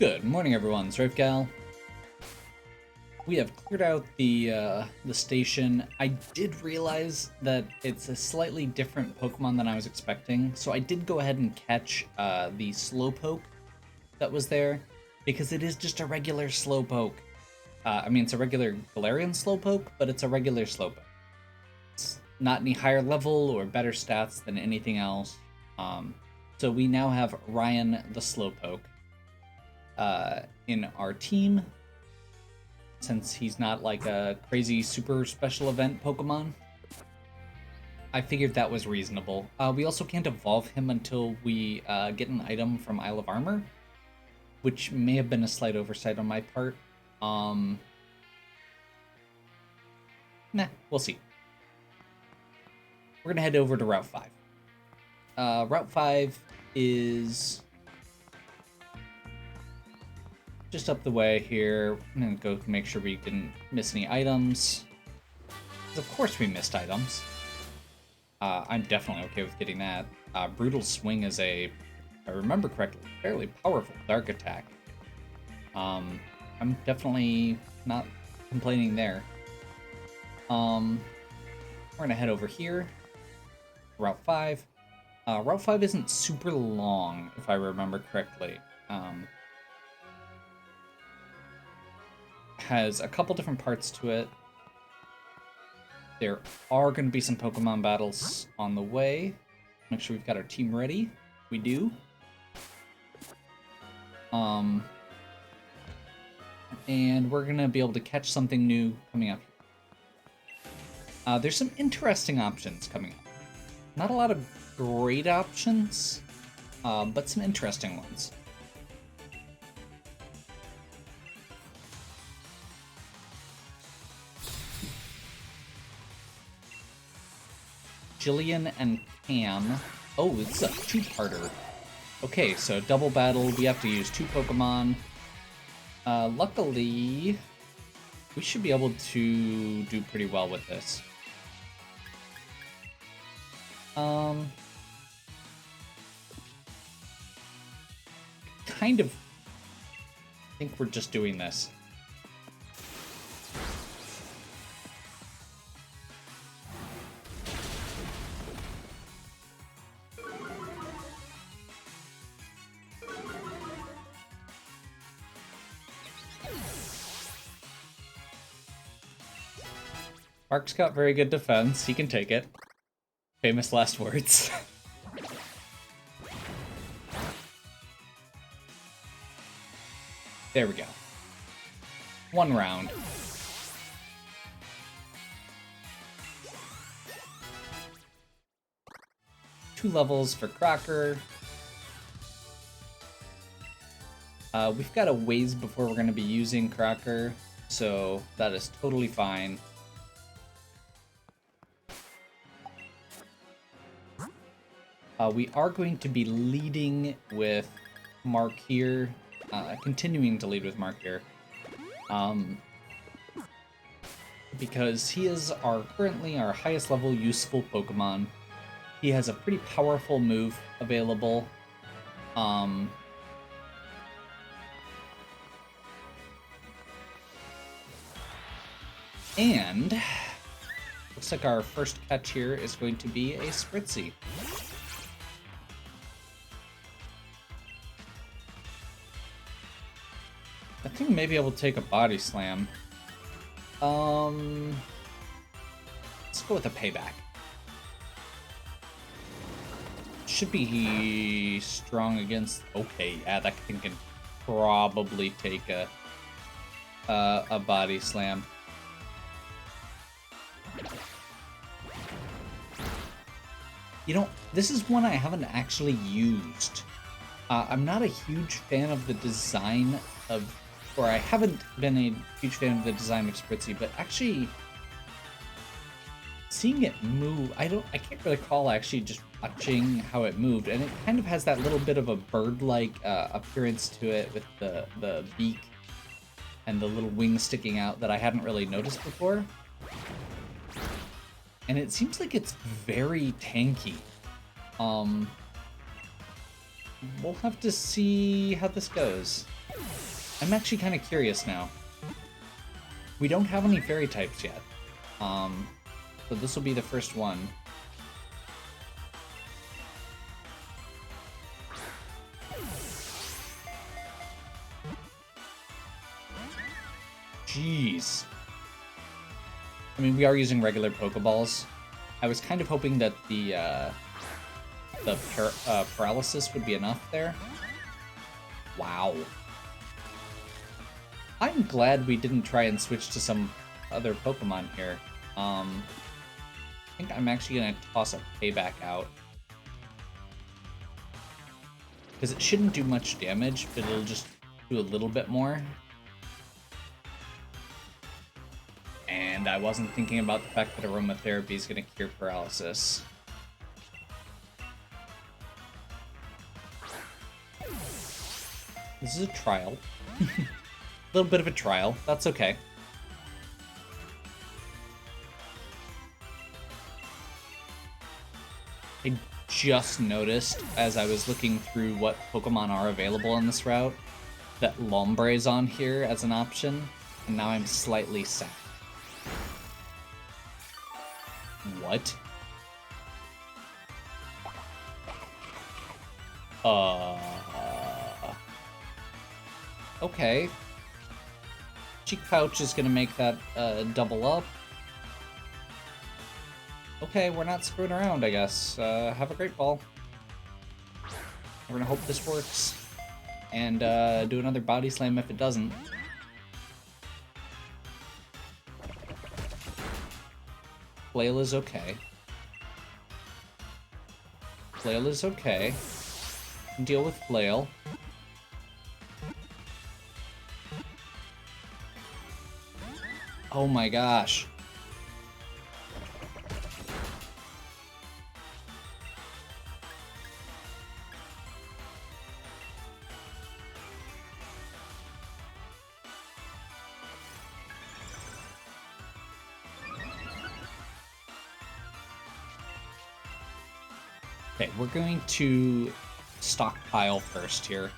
Good morning, everyone. It's Gal. We have cleared out the station. I did realize that it's a slightly different Pokemon than I was expecting, so I did go ahead and catch the Slowpoke that was there, because it is just a regular Slowpoke. I mean, it's a regular Galarian Slowpoke, but it's a regular Slowpoke. It's not any higher level or better stats than anything else. So we now have Ryan the Slowpoke in our team, since he's not like a crazy super special event Pokemon. I figured that was reasonable. We also can't evolve him until we get an item from Isle of Armor, which may have been a slight oversight on my part. Nah, we'll see. We're gonna head over to Route 5. Route 5 is just up the way here. I'm gonna go make sure we didn't miss any items. Because of course we missed items. I'm definitely okay with getting that. Brutal Swing is a, if I remember correctly, fairly powerful dark attack. I'm definitely not complaining there. We're gonna head over here. Route 5. Route 5 isn't super long, if I remember correctly. Has a couple different parts to it. There are going to be some Pokemon battles on the way. Make sure we've got our team ready. We do. And we're going to be able to catch something new coming up here. There's some interesting options coming up. Not a lot of great options, but some interesting ones. Jillian and Cam. Oh, it's a two-parter. Okay, so double battle. We have to use two Pokemon. Luckily, we should be able to do pretty well with this. Kind of think we're just doing this. Mark's got very good defense. He can take it. Famous last words. There we go. One round. Two levels for Crocker. We've got a ways before we're going to be using Crocker, so that is totally fine. We are going to be leading with Mark here, continuing to lead with Mark here, because he is currently our highest level useful Pokemon. He has a pretty powerful move available. And looks like our first catch here is going to be a Spritzy. I think maybe I will take a Body Slam. Let's go with a Payback. Should be strong against... Okay, yeah, that thing can probably take a Body Slam. You know, this is one I haven't actually used. I'm not a huge fan of the design of... Or I haven't been a huge fan of the design of Spritzy, but actually seeing it move, I can't really recall actually just watching how it moved, and it kind of has that little bit of a bird-like appearance to it with the beak and the little wings sticking out that I hadn't really noticed before. And it seems like it's very tanky. We'll have to see how this goes. I'm actually kind of curious now. We don't have any fairy types yet. So this will be the first one. Jeez. I mean, we are using regular Pokeballs. I was kind of hoping that the paralysis would be enough there. Wow. I'm glad we didn't try and switch to some other Pokemon here. I think I'm actually going to toss a Payback out. Because it shouldn't do much damage, but it'll just do a little bit more. And I wasn't thinking about the fact that aromatherapy is going to cure paralysis. This is a trial. A little bit of a trial. That's okay. I just noticed as I was looking through what Pokemon are available in this route that Lombre is on here as an option, and now I'm slightly sad. What? Okay. Cheek Pouch is gonna make that double up. Okay, we're not screwing around, I guess. Have a great ball. We're gonna hope this works. And do another body slam if it doesn't. Flail is okay. Flail is okay. Deal with Flail. Oh my gosh. Okay, we're going to stockpile first here.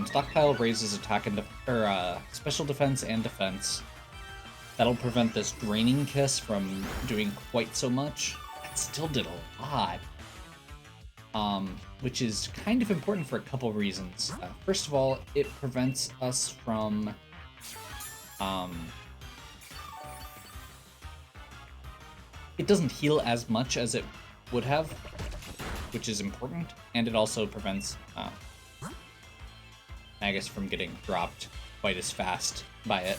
Stockpile raises attack and special defense and defense. That'll prevent this Draining Kiss from doing quite so much. It still did a lot. Which is kind of important for a couple reasons. First of all, it prevents us from it doesn't heal as much as it would have, which is important, and it also prevents Magus from getting dropped quite as fast by it.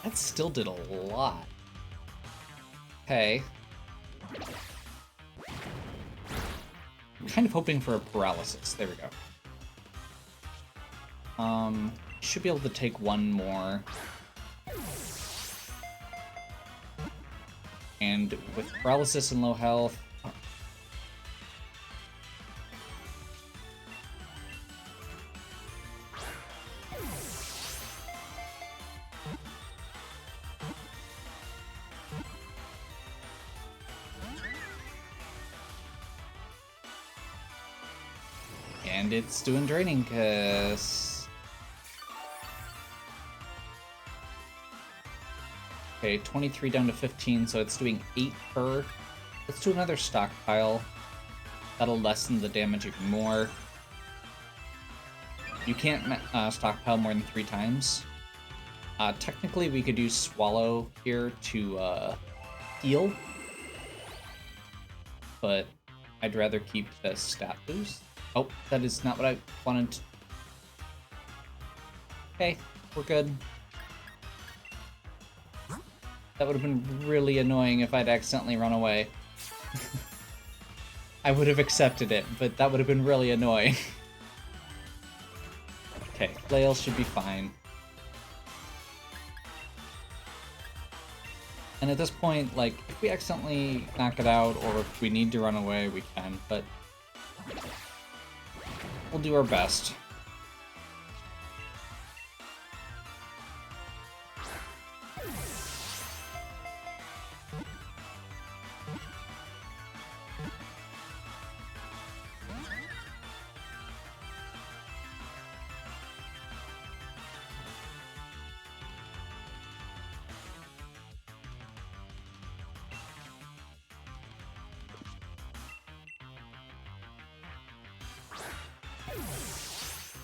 That still did a lot. Okay. I'm kind of hoping for a paralysis. There we go. Should be able to take one more. And with paralysis and low health, and it's doing Draining Kiss. Okay, 23 down to 15, so it's doing 8 per. Let's do another stockpile. That'll lessen the damage even more. You can't stockpile more than 3 times. Technically, we could use Swallow here to heal, but I'd rather keep the stat boost. Oh, that is not what I wanted. Okay, we're good. That would have been really annoying if I'd accidentally run away. I would have accepted it, but that would have been really annoying. Okay, flail should be fine. And at this point, like, if we accidentally knock it out, or if we need to run away, we can, but we'll do our best.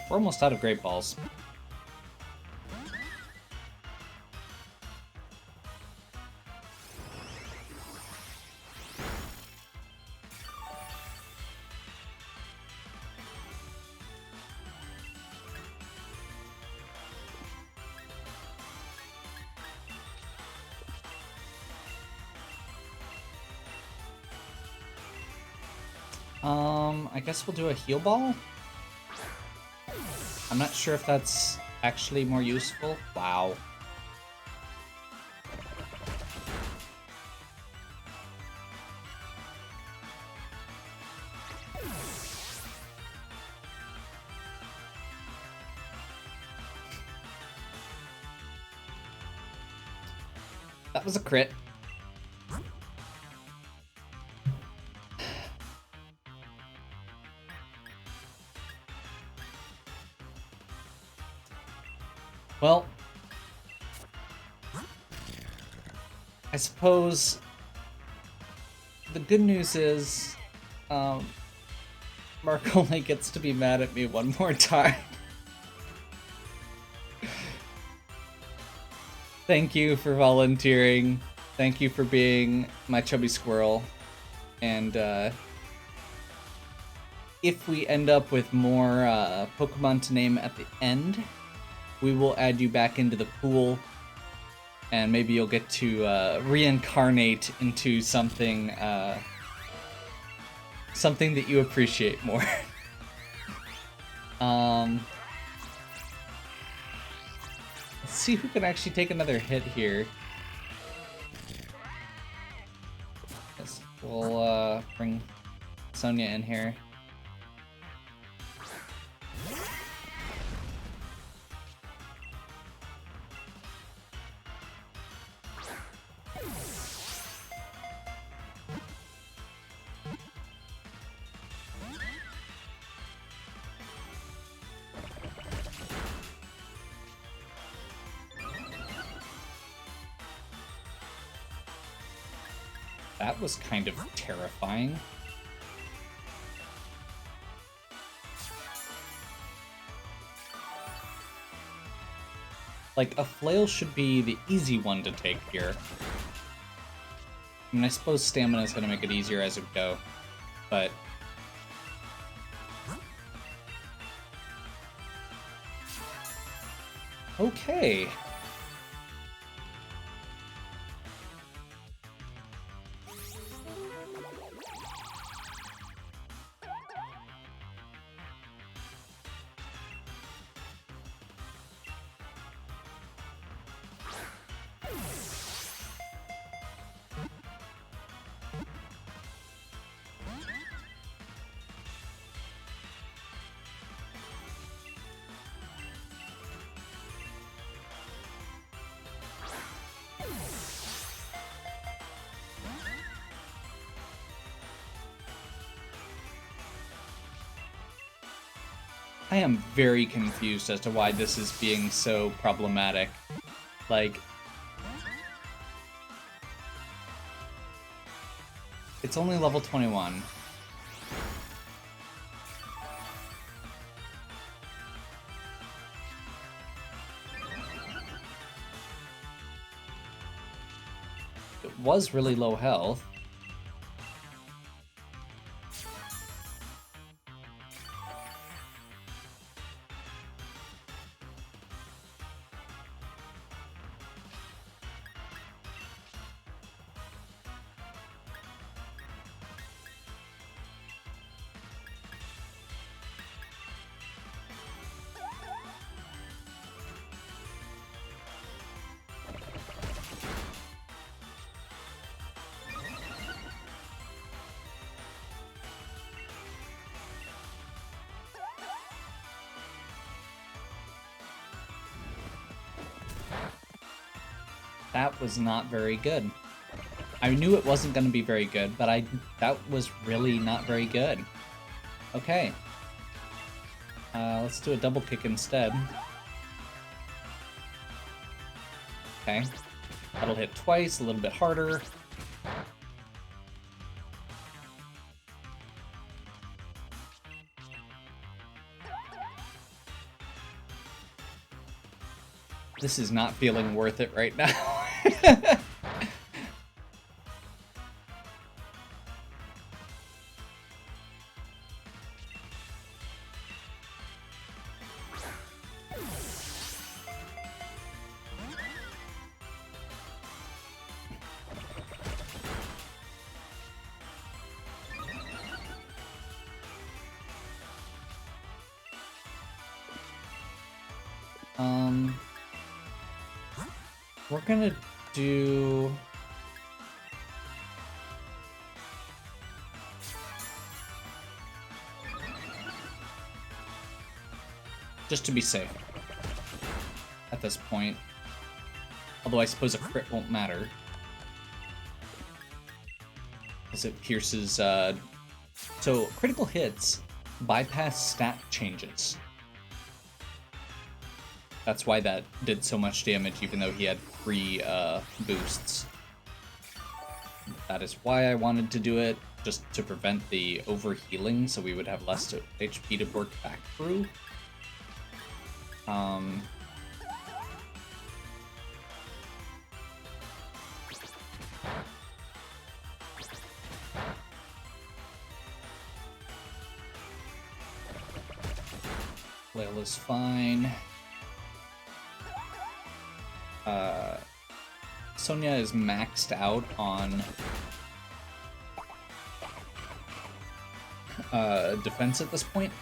We're almost out of Great Balls. I guess we'll do a heal ball? I'm not sure if that's actually more useful. Wow. That was a crit. Well, I suppose the good news is Mark only gets to be mad at me one more time. Thank you for volunteering. Thank you for being my chubby squirrel. And if we end up with more Pokemon to name at the end, we will add you back into the pool, and maybe you'll get to reincarnate into something something that you appreciate more. Let's see who can actually take another hit here. Yes, we'll bring Sonia in here. That was kind of terrifying. Like, a flail should be the easy one to take here. I mean, I suppose stamina is going to make it easier as we go, but... Okay. I am very confused as to why this is being so problematic. Like, it's only level 21. It was really low health. That was not very good. I knew it wasn't going to be very good, but that was really not very good. Okay. Let's do a double kick instead. Okay. That'll hit twice, a little bit harder. This is not feeling worth it right now. We're gonna do... just to be safe at this point. Although I suppose a crit won't matter. Because it pierces, So, critical hits bypass stat changes. That's why that did so much damage, even though he had 3 boosts. That is why I wanted to do it, just to prevent the overhealing, so we would have less HP to work back through. Layla's fine. Sonia is maxed out on defense at this point.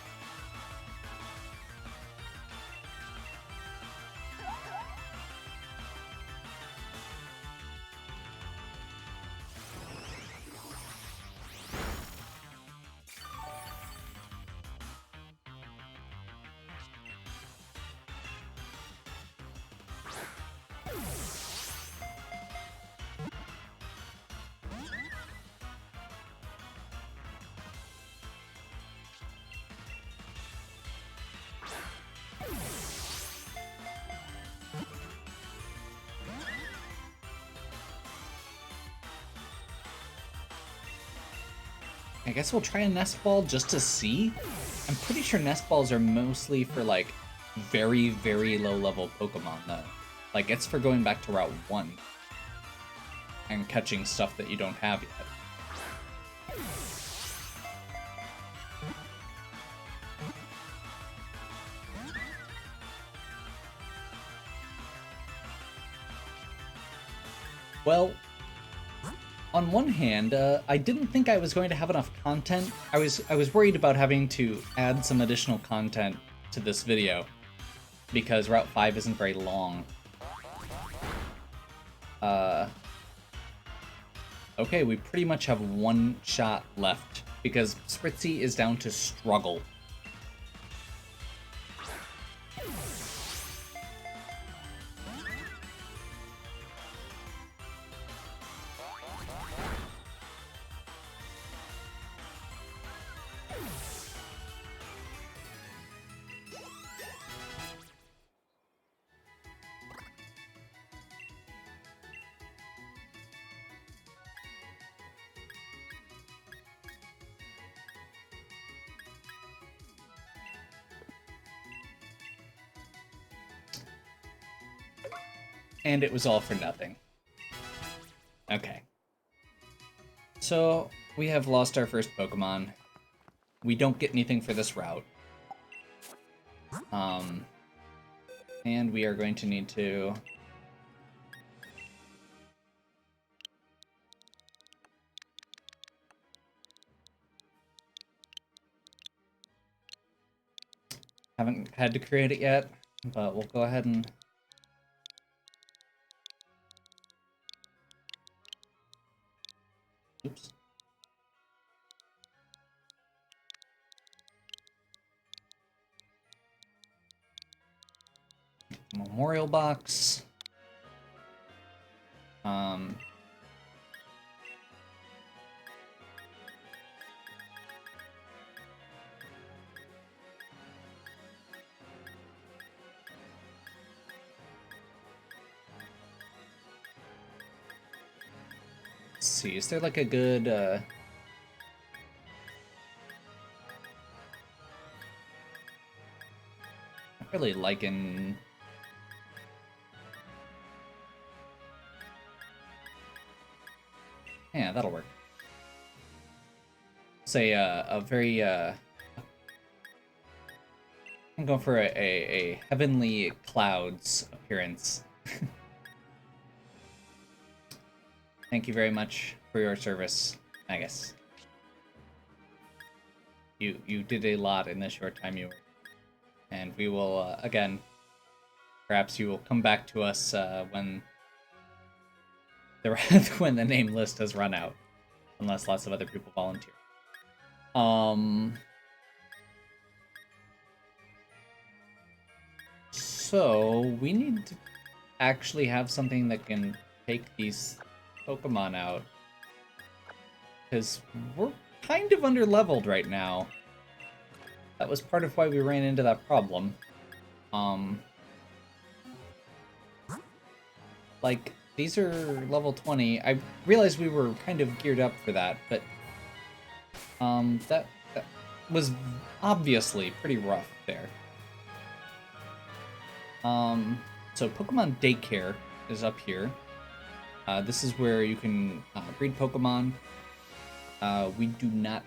I guess we'll try a nest ball just to see. I'm pretty sure nest balls are mostly for like very, very low level Pokemon though. Like it's for going back to Route 1 and catching stuff that you don't have yet. Well, on one hand, I didn't think I was going to have enough content. I was worried about having to add some additional content to this video because Route 5 isn't very long. Okay, we pretty much have one shot left because Spritzy is down to struggle. And it was all for nothing. Okay. So, we have lost our first Pokemon. We don't get anything for this route. And we are going to need to... haven't had to create it yet, but we'll go ahead and... Oops. Memorial box. Um, let's see, is there like a good not really liking. Yeah, that'll work. Say a very I'm going for a heavenly clouds appearance. Thank you very much for your service, Magus. You did a lot in the short time you were, and we will again. Perhaps you will come back to us when the when the name list has run out, unless lots of other people volunteer. So we need to actually have something that can take these Pokemon out, because we're kind of under-leveled right now. That was part of why we ran into that problem. Like, these are level 20. I realized we were kind of geared up for that, but that was obviously pretty rough there. So Pokemon Daycare is up here. This is where you can breed Pokemon. We do not,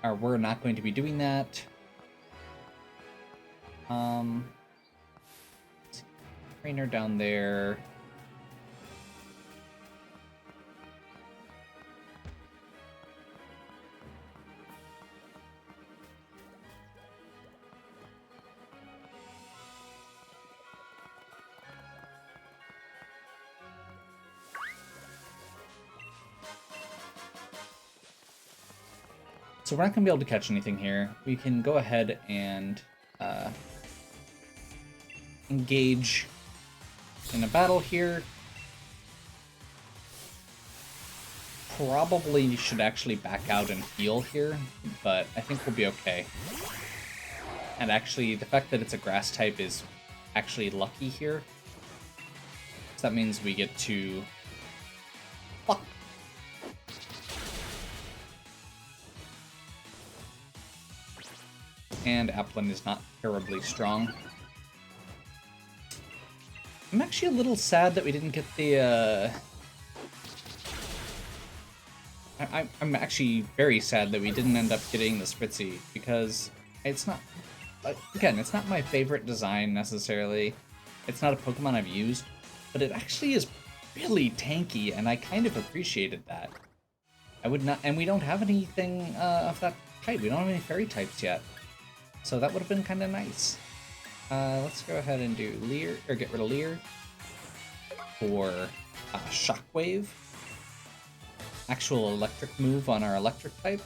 or we're not going to be doing that. Trainer down there. So we're not going to be able to catch anything here. We can go ahead and engage in a battle here. Probably should actually back out and heal here, but I think we'll be okay. And actually, the fact that it's a grass type is actually lucky here. So that means we get to... Fuck! And Applin is not terribly strong. I'm actually a little sad that we didn't get the, I'm actually very sad that we didn't end up getting the Spritzy, because it's not... Again, it's not my favorite design, necessarily. It's not a Pokemon I've used, but it actually is really tanky, and I kind of appreciated that. I would not... And we don't have anything of that type. We don't have any fairy types yet. So that would have been kind of nice. Let's go ahead and do Leer, or get rid of Leer for Shockwave. Actual electric move on our electric type.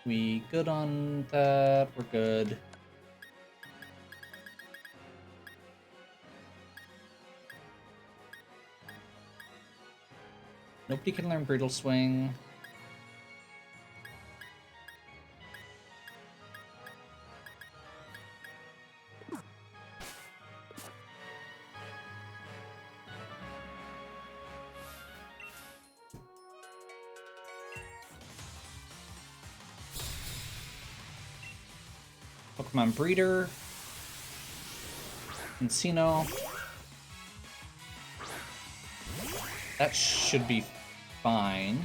We good on that? We're good. Nobody can learn Brutal Swing. Pokemon Breeder. Encino. That should be fine.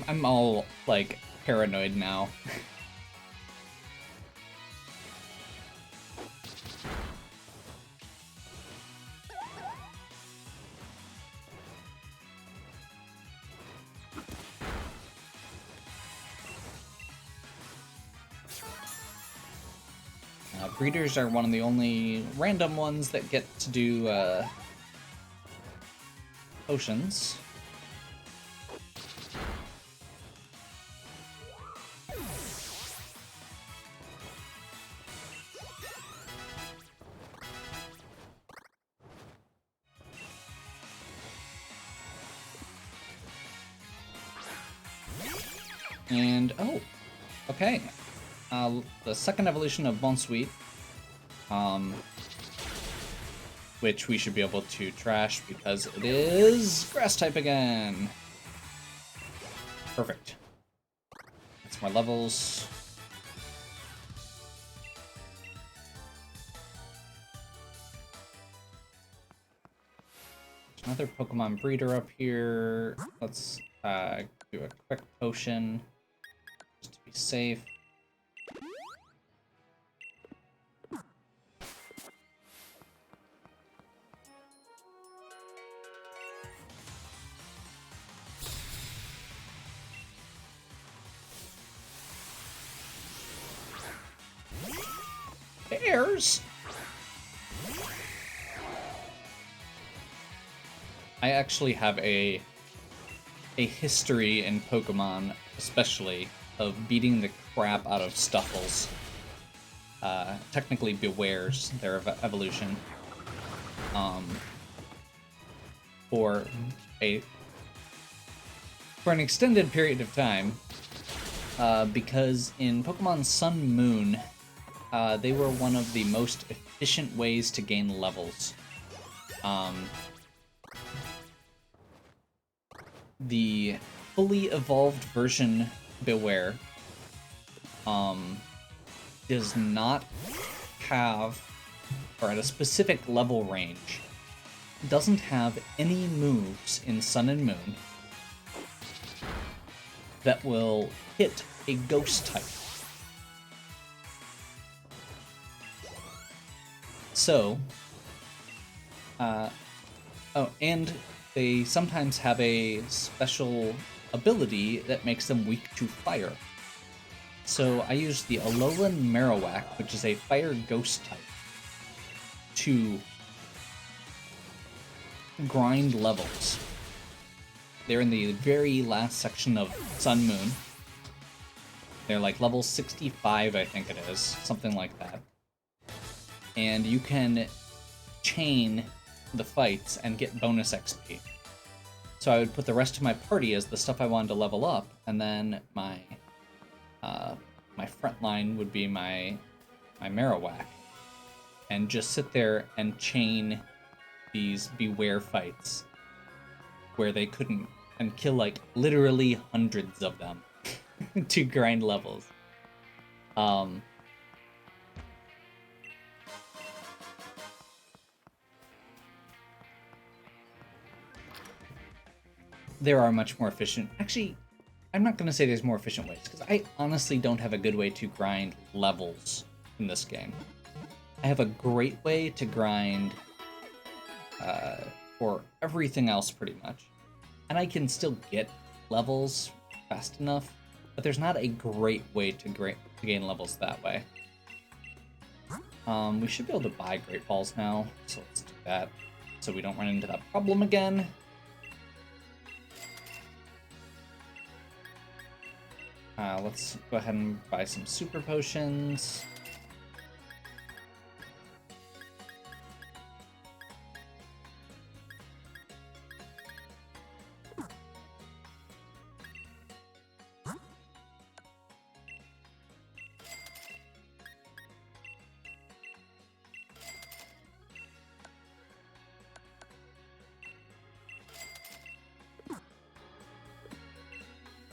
I'm all, like, paranoid now. Breeders are one of the only random ones that get to do potions. And, oh, okay. The second evolution of Bonsuite, which we should be able to trash because it is grass type again. Perfect. That's more levels. There's another Pokemon breeder up here. Let's do a quick potion just to be safe. Bears! I actually have a history in Pokemon, especially, of beating the crap out of Stuffles. Technically Bewares, their evolution. For an extended period of time, because in Pokemon Sun Moon, they were one of the most efficient ways to gain levels. The fully evolved version Beware does not have, or at a specific level range, doesn't have any moves in Sun and Moon that will hit a ghost type. So, oh, and they sometimes have a special ability that makes them weak to fire. So I use the Alolan Marowak, which is a fire ghost type, to grind levels. They're in the very last section of Sun Moon. They're like level 65, I think it is, something like that. And you can chain the fights and get bonus XP. So I would put the rest of my party as the stuff I wanted to level up, and then my front line would be my Marowak, and just sit there and chain these Beware fights where they couldn't, and kill like literally hundreds of them to grind levels. There are much more efficient... Actually, I'm not going to say there's more efficient ways, because I honestly don't have a good way to grind levels in this game. I have a great way to grind for everything else, pretty much. And I can still get levels fast enough, but there's not a great way to gain levels that way. We should be able to buy Great Balls now, so let's do that, so we don't run into that problem again. Let's go ahead and buy some super potions.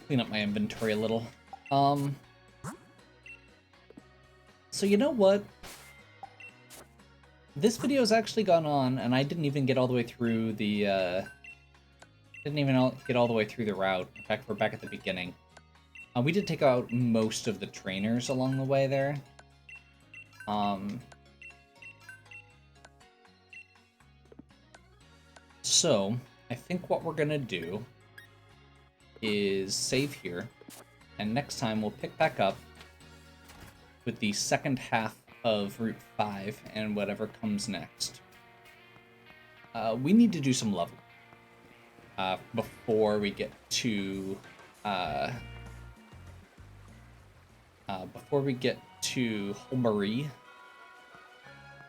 Clean up my inventory a little. So you know what? This video's actually gone on, and I didn't even get all the way through the, get all the way through the route. In fact, we're back at the beginning. We did take out most of the trainers along the way there. So, I think what we're gonna do is save here, and next time we'll pick back up with the second half of Route 5 and whatever comes next. We need to do some leveling. before we get to Holbury.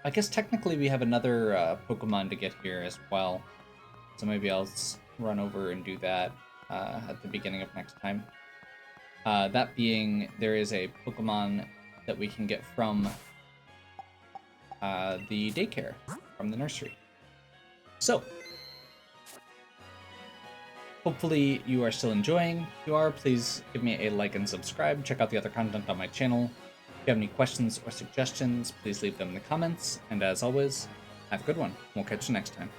I guess technically we have another Pokemon to get here as well, so maybe I'll run over and do that at the beginning of next time. That being, there is a Pokemon that we can get from the daycare, from the nursery. So, hopefully you are still enjoying. If you are, please give me a like and subscribe. Check out the other content on my channel. If you have any questions or suggestions, please leave them in the comments. And as always, have a good one. We'll catch you next time.